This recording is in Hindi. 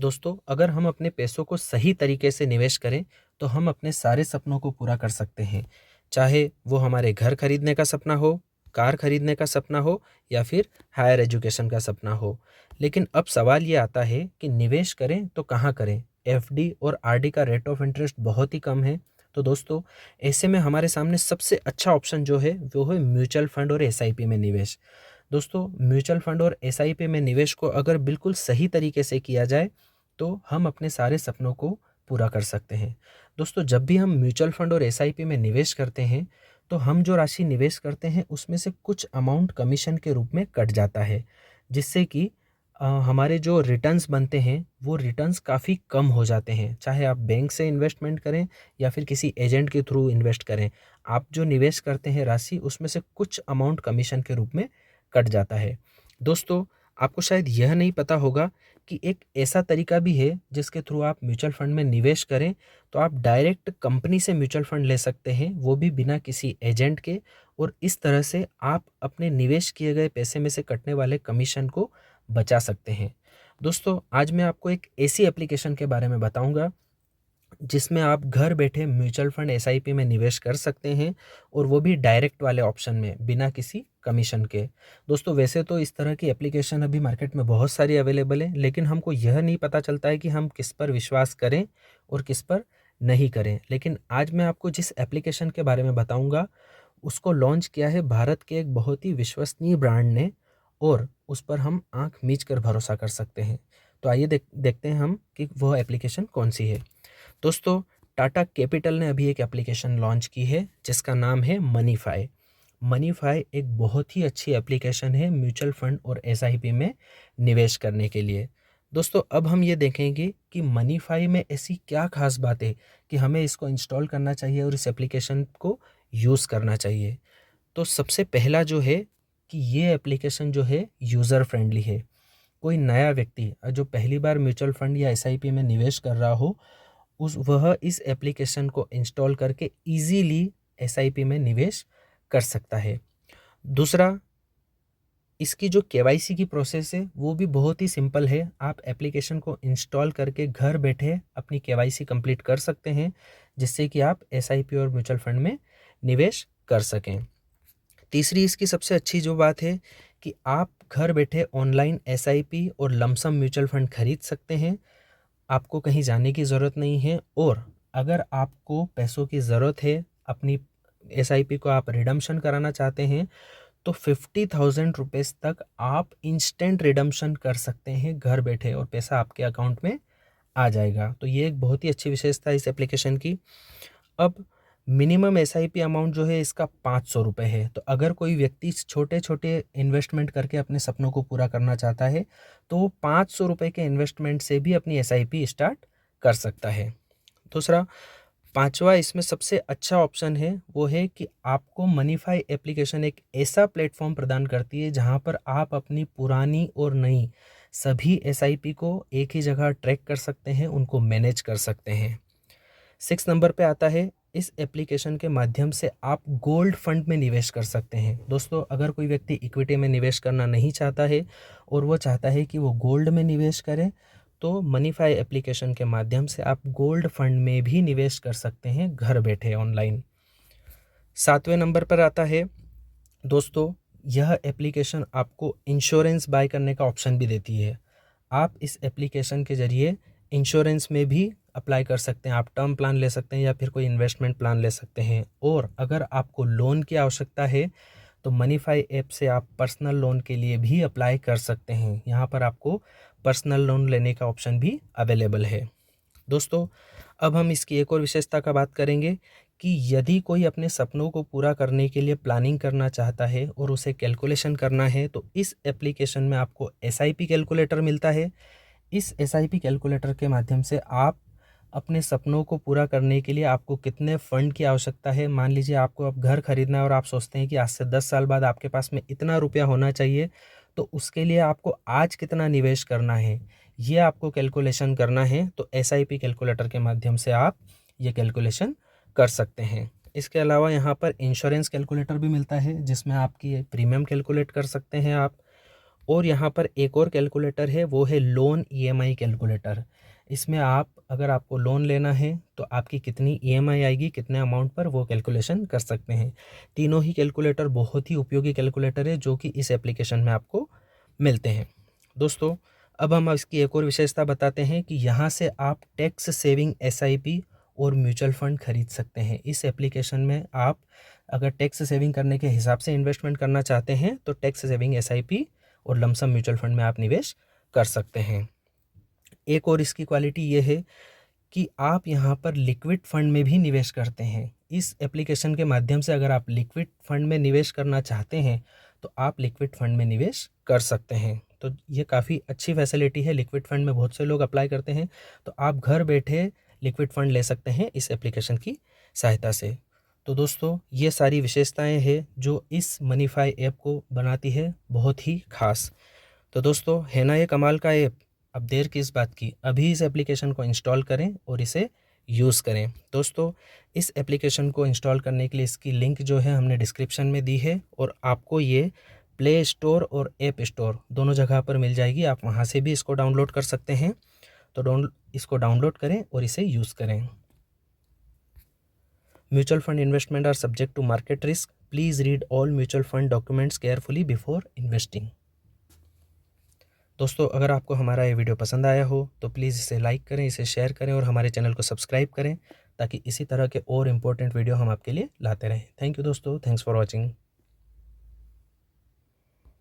दोस्तों, अगर हम अपने पैसों को सही तरीके से निवेश करें, तो हम अपने सारे सपनों को पूरा कर सकते हैं। चाहे वो हमारे घर खरीदने का सपना हो, कार खरीदने का सपना हो या फिर हायर एजुकेशन का सपना हो। लेकिन अब सवाल ये आता है कि निवेश करें तो कहाँ करें? एफडी और आरडी का रेट ऑफ इंटरेस्ट बहुत ही कम है। तो दोस्तों, ऐसे में हमारे सामने सबसे अच्छा ऑप्शन जो है वो है म्यूचुअल फंड और एसआईपी में निवेश। दोस्तों, म्यूचुअल फंड और एसआईपी में निवेश को अगर बिल्कुल सही तरीके से किया जाए, तो हम अपने सारे सपनों को पूरा कर सकते हैं। दोस्तों, जब भी हम म्यूचुअल फंड और एसआईपी में निवेश करते हैं, तो हम जो राशि निवेश करते हैं उसमें से कुछ अमाउंट कमीशन के रूप में कट जाता है, जिससे कि हमारे जो रिटर्न्स बनते हैं वो रिटर्न्स काफ़ी कम हो जाते हैं। चाहे आप बैंक से इन्वेस्टमेंट करें या फिर किसी एजेंट के थ्रू इन्वेस्ट करें, आप जो निवेश करते हैं राशि उसमें से कुछ अमाउंट कमीशन के रूप में कट जाता है। दोस्तों, आपको शायद यह नहीं पता होगा कि एक ऐसा तरीका भी है जिसके थ्रू आप म्यूचुअल फंड में निवेश करें, तो आप डायरेक्ट कंपनी से म्यूचुअल फंड ले सकते हैं, वो भी बिना किसी एजेंट के। और इस तरह से आप अपने निवेश किए गए पैसे में से कटने वाले कमीशन को बचा सकते हैं। दोस्तों, आज मैं आपको एक ऐसी एप्लीकेशन के बारे में बताऊंगा जिसमें आप घर बैठे म्यूचुअल फंड एसआईपी में निवेश कर सकते हैं, और वो भी डायरेक्ट वाले ऑप्शन में बिना किसी कमीशन के। दोस्तों, वैसे तो इस तरह की एप्लीकेशन अभी मार्केट में बहुत सारी अवेलेबल है, लेकिन हमको यह नहीं पता चलता है कि हम किस पर विश्वास करें और किस पर नहीं करें। लेकिन आज मैं आपको जिस एप्लीकेशन के बारे में बताऊंगा, उसको लॉन्च किया है भारत के एक बहुत ही विश्वसनीय ब्रांड ने, और उस पर हम आंख मीच कर भरोसा कर सकते हैं। तो आइए देखते हैं हम कि वह एप्लीकेशन कौन सी है। दोस्तों, टाटा कैपिटल ने अभी एक एप्लीकेशन लॉन्च की है जिसका नाम है मनीफाई। मनीफाई एक बहुत ही अच्छी एप्लीकेशन है म्यूचुअल फंड और एसआईपी में निवेश करने के लिए। दोस्तों, अब हम ये देखेंगे कि मनीफाई में ऐसी क्या खास बात है कि हमें इसको इंस्टॉल करना चाहिए और इस एप्लीकेशन को यूज़ करना चाहिए। तो सबसे पहला जो है कि ये एप्लीकेशन जो है यूज़र फ्रेंडली है। कोई नया व्यक्ति जो पहली बार म्यूचुअल फंड या एसआईपी में निवेश कर रहा हो, उस वह इस एप्लीकेशन को इंस्टॉल करके इजीली एसआईपी में निवेश कर सकता है। दूसरा, इसकी जो केवाईसी की प्रोसेस है वो भी बहुत ही सिंपल है। आप एप्लीकेशन को इंस्टॉल करके घर बैठे अपनी केवाईसी कंप्लीट कर सकते हैं, जिससे कि आप एसआईपी और म्यूचुअल फंड में निवेश कर सकें। तीसरी इसकी सबसे अच्छी जो बात है कि आप घर बैठे ऑनलाइन एसआईपी और लमसम म्यूचुअल फंड खरीद सकते हैं। आपको कहीं जाने की ज़रूरत नहीं है, और अगर आपको पैसों की ज़रूरत है, अपनी एसआईपी को आप रिडम्पशन कराना चाहते हैं, तो 50,000 रुपीज़ तक आप इंस्टेंट रिडम्पशन कर सकते हैं घर बैठे, और पैसा आपके अकाउंट में आ जाएगा। तो ये एक बहुत ही अच्छी विशेषता है इस एप्लीकेशन की। अब मिनिमम एसआईपी अमाउंट जो है इसका 500 रुपये है। तो अगर कोई व्यक्ति छोटे छोटे इन्वेस्टमेंट करके अपने सपनों को पूरा करना चाहता है, तो वो 500 रुपये के इन्वेस्टमेंट से भी अपनी एसआईपी स्टार्ट कर सकता है। दूसरा, पांचवा इसमें सबसे अच्छा ऑप्शन है वो है कि आपको मनीफाई एप्लीकेशन एक ऐसा प्लेटफॉर्म प्रदान करती है जहां पर आप अपनी पुरानी और नई सभी एसआईपी को एक ही जगह ट्रैक कर सकते हैं, उनको मैनेज कर सकते हैं। 6 नंबर पे आता है, इस एप्लीकेशन के माध्यम से आप गोल्ड फंड में निवेश कर सकते हैं। दोस्तों, अगर कोई व्यक्ति इक्विटी में निवेश करना नहीं चाहता है और वो चाहता है कि वो गोल्ड में निवेश करे, तो मनीफाई एप्लीकेशन के माध्यम से आप गोल्ड फंड में भी निवेश कर सकते हैं घर बैठे ऑनलाइन। 7वें नंबर पर आता है, दोस्तों, यह एप्लीकेशन आपको इंश्योरेंस बाय करने का ऑप्शन भी देती है। आप इस एप्लीकेशन के ज़रिए इंश्योरेंस में भी अप्लाई कर सकते हैं। आप टर्म प्लान ले सकते हैं या फिर कोई इन्वेस्टमेंट प्लान ले सकते हैं। और अगर आपको लोन की आवश्यकता है, तो मनीफाई ऐप से आप पर्सनल लोन के लिए भी अप्लाई कर सकते हैं। यहाँ पर आपको पर्सनल लोन लेने का ऑप्शन भी अवेलेबल है। दोस्तों, अब हम इसकी एक और विशेषता का बात करेंगे कि यदि कोई अपने सपनों को पूरा करने के लिए प्लानिंग करना चाहता है और उसे कैलकुलेशन करना है, तो इस एप्लीकेशन में आपको एसआईपी कैलकुलेटर मिलता है। इस एसआईपी कैलकुलेटर के माध्यम से आप अपने सपनों को पूरा करने के लिए आपको कितने फंड की आवश्यकता है, मान लीजिए आपको अब घर खरीदना है और आप सोचते हैं कि आज से 10 साल बाद आपके पास में इतना रुपया होना चाहिए, तो उसके लिए आपको आज कितना निवेश करना है, ये आपको कैलकुलेशन करना है। तो एसआईपी कैलकुलेटर के माध्यम से आप ये कैलकुलेशन कर सकते हैं। इसके अलावा यहाँ पर इंश्योरेंस कैलकुलेटर भी मिलता है, जिसमें आपकी प्रीमियम कैलकुलेट कर सकते हैं आप। और यहाँ पर एक और कैलकुलेटर है, वो है लोन ईएमआई कैलकुलेटर। इसमें आप अगर आपको लोन लेना है तो आपकी कितनी ईएमआई आएगी, कितने अमाउंट पर, वो कैलकुलेशन कर सकते हैं। तीनों ही कैलकुलेटर बहुत ही उपयोगी कैलकुलेटर है जो कि इस एप्लीकेशन में आपको मिलते हैं। दोस्तों, अब हम इसकी एक और विशेषता बताते हैं कि यहाँ से आप टैक्स सेविंग एसआईपी और म्यूचुअल फंड खरीद सकते हैं। इस एप्लीकेशन में आप अगर टैक्स सेविंग करने के हिसाब से इन्वेस्टमेंट करना चाहते हैं तो टैक्स सेविंग एसआईपी और लमसम म्यूचुअल फंड में आप निवेश कर सकते हैं। एक और इसकी क्वालिटी ये है कि आप यहाँ पर लिक्विड फंड में भी निवेश करते हैं। इस एप्लीकेशन के माध्यम से अगर आप लिक्विड फंड में निवेश करना चाहते हैं तो आप लिक्विड फंड में निवेश कर सकते हैं। तो ये काफ़ी अच्छी फैसिलिटी है। लिक्विड फंड में बहुत से लोग अप्लाई करते हैं, तो आप घर बैठे लिक्विड फंड ले सकते हैं इस एप्लीकेशन की सहायता से। तो दोस्तों, ये सारी विशेषताएं हैं जो इस मनीफाई ऐप को बनाती है बहुत ही खास। तो दोस्तों, है ना ये कमाल का ऐप? अब देर किस बात की, अभी इस एप्लीकेशन को इंस्टॉल करें और इसे यूज़ करें। दोस्तों, इस एप्लीकेशन को इंस्टॉल करने के लिए इसकी लिंक जो है हमने डिस्क्रिप्शन में दी है, और आपको ये प्ले स्टोर और ऐप स्टोर दोनों जगह पर मिल जाएगी। आप वहाँ से भी इसको डाउनलोड कर सकते हैं। तो इसको डाउनलोड करें और इसे यूज़ करें। Mutual fund investment are subject to market risk. Please read all mutual fund documents carefully before investing. दोस्तों, अगर आपको हमारा ये वीडियो पसंद आया हो तो प्लीज़ इसे लाइक करें, इसे शेयर करें और हमारे चैनल को सब्सक्राइब करें, ताकि इसी तरह के और इम्पोर्टेंट वीडियो हम आपके लिए लाते रहें। थैंक यू दोस्तों, थैंक्स फॉर वॉचिंग।